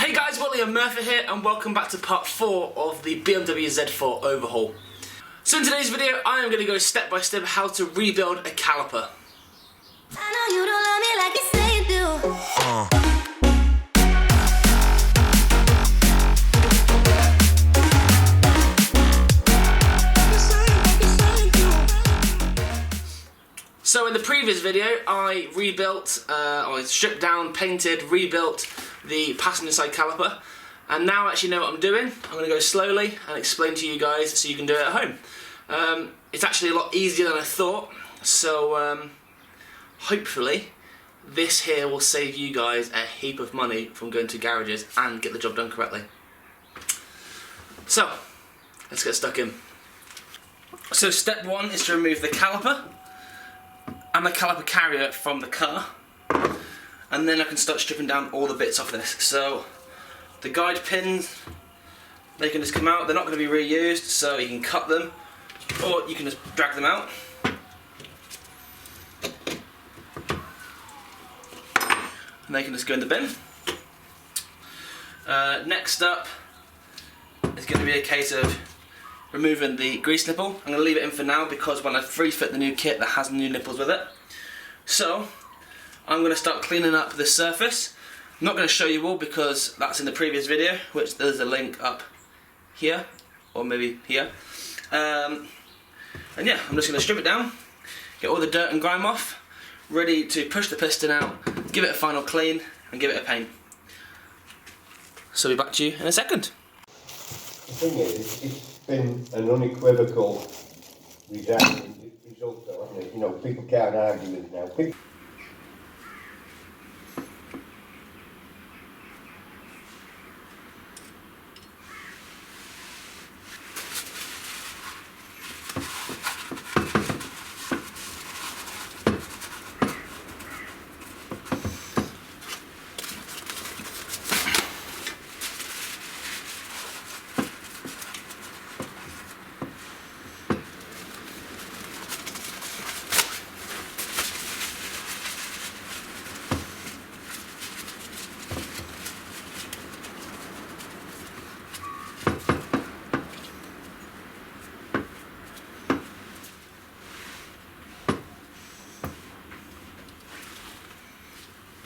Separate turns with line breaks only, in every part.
Hey guys, Wally and Murfitt here, and welcome back to part 4 of the BMW Z4 overhaul. So in today's video, I am going to go step by step how to rebuild a caliper.
I know you don't love me like you say you do.
So in the previous video, I rebuilt, I stripped down, painted, rebuilt the passenger side caliper, and now I actually know what I'm doing. I'm going to go slowly and explain to you guys so you can do it at home. It's actually a lot easier than I thought, so hopefully this here will save you guys a heap of money from going to garages and get the job done correctly. So, let's get stuck in. So step 1 is to remove the caliper and the caliper carrier from the car, and then I can start stripping down all the bits off this. So the guide pins, they can just come out. They're not going to be reused, so you can cut them or you can just drag them out. And they can just go in the bin. Next up is going to be a case of removing the grease nipple. I'm going to leave it in for now because when I free fit the new kit that has new nipples with it. So I'm going to start cleaning up the surface. I'm not going to show you all because that's in the previous video, which there's a link up here or maybe here. And yeah, I'm just going to strip it down, get all the dirt and grime off, ready to push the piston out, give it a final clean and give it a paint. So I'll be back to you in a second.
The thing is, it's been an unequivocal result though, hasn't it? You know, people can't argue with it now.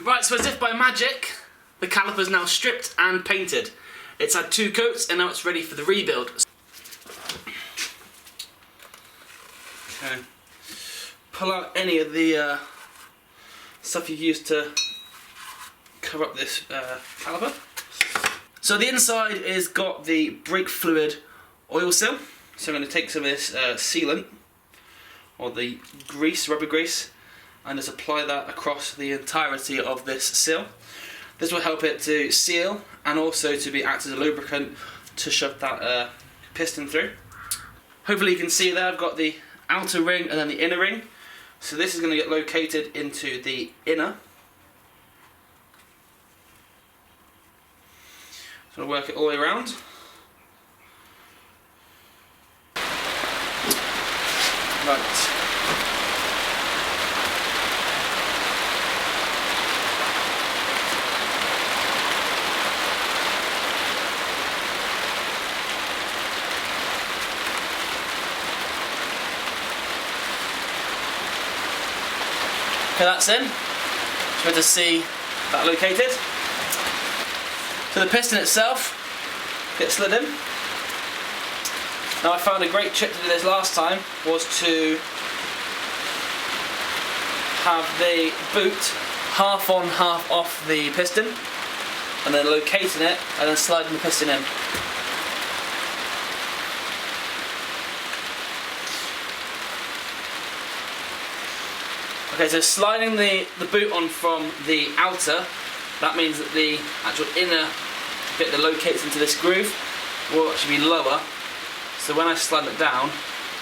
Right, so as if by magic, the caliper's now stripped and painted. It's had 2 coats and now it's ready for the rebuild. Okay. Pull out any of the stuff you've used to cover up this caliper. So the inside is got the brake fluid oil seal. So I'm going to take some of this sealant, or the grease, rubber grease, and just apply that across the entirety of this seal. This will help it to seal and also to act as a lubricant to shove that piston through. Hopefully you can see there I've got the outer ring and then the inner ring. So this is going to get located into the inner. So I'll work it all the way around. Right. Okay, that's in. Just want to see that located. So the piston itself gets slid in. Now I found a great trick to do this last time was to have the boot half on, half off the piston, and then locating it and then sliding the piston in. Okay, so sliding the boot on from the outer, that means that the actual inner bit that locates into this groove will actually be lower. So when I slide it down,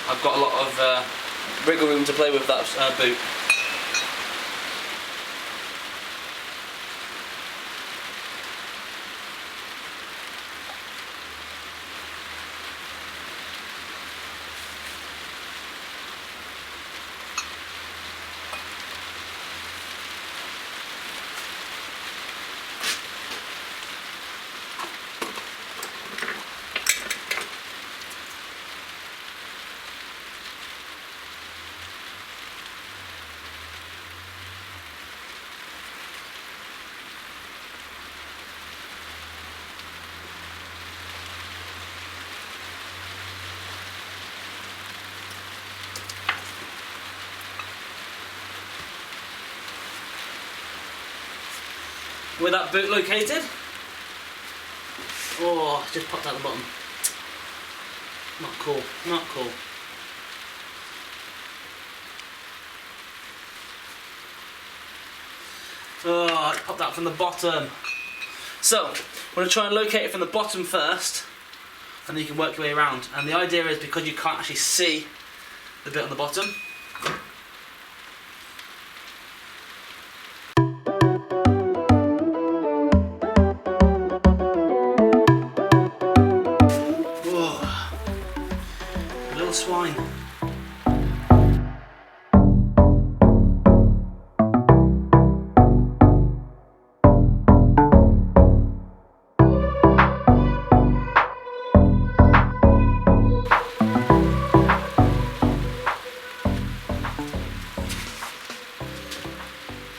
I've got a lot of wriggle room to play with that boot. with that boot located. Oh, just popped out the bottom. Not cool, not cool. Oh, it popped out from the bottom. So, I'm going to try and locate it from the bottom first, and then you can work your way around. And the idea is, because you can't actually see the bit on the bottom, whoa, a little swine.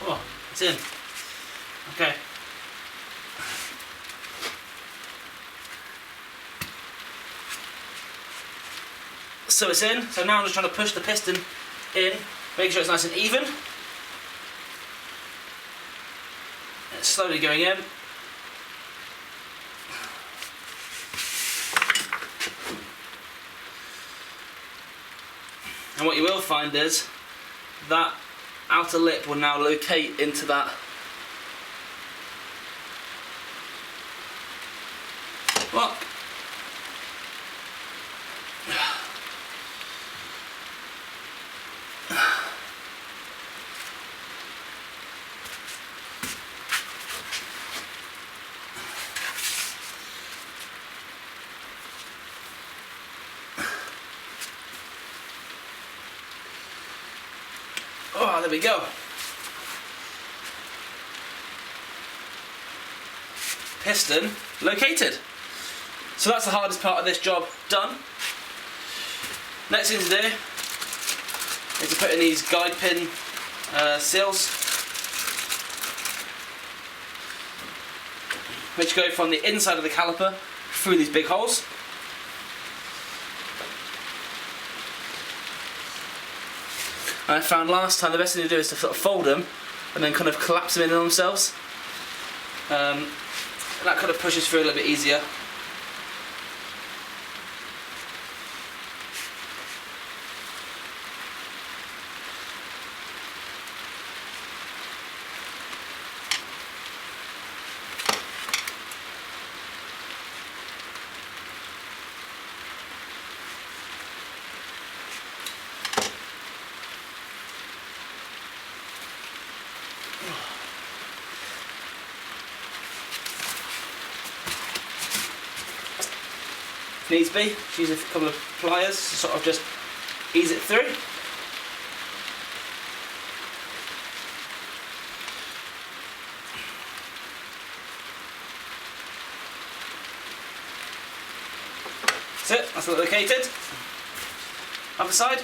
Oh, it's in. Okay. So it's in. So now I'm just trying to push the piston in, make sure it's nice and even. It's slowly going in. And what you will find is that outer lip will now locate into that lock. Oh, there we go. Piston located. So that's the hardest part of this job done. Next thing to do is to put in these guide pin seals, which go from the inside of the caliper through these big holes. And I found last time the best thing to do is to sort of fold them and then kind of collapse them in on themselves. And that kind of pushes through a little bit easier. If needs be, just use a couple of pliers to sort of just ease it through. That's it, that's it located. Other side.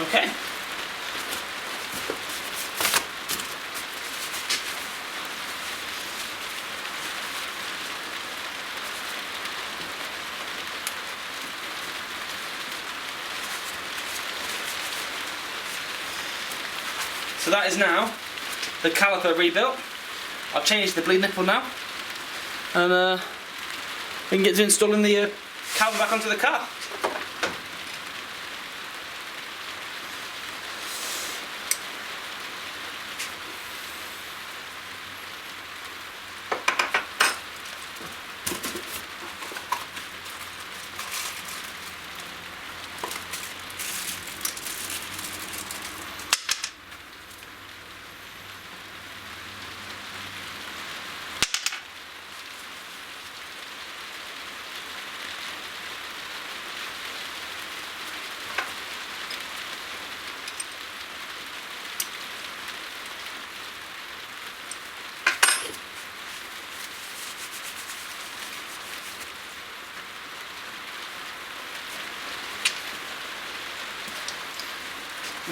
Okay. So that is now the caliper rebuilt. I've changed the bleed nipple now, and we can get to installing the caliper back onto the car.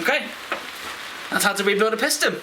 Okay, that's how to rebuild a piston.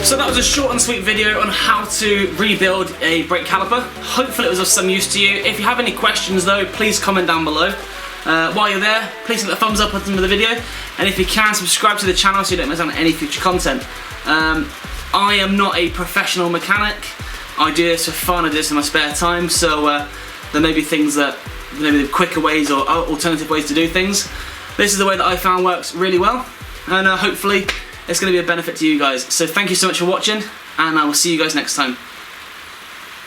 So that was a short and sweet video on how to rebuild a brake caliper. Hopefully it was of some use to you. If you have any questions though, please comment down below. While you're there, please hit the thumbs up button for the video, and if you can, subscribe to the channel so you don't miss out on any future content. I am not a professional mechanic. I do this for fun, I do this in my spare time, so there may be things that, maybe quicker ways or alternative ways to do things. This is the way that I found works really well, and hopefully it's going to be a benefit to you guys. So thank you so much for watching, and I will see you guys next time.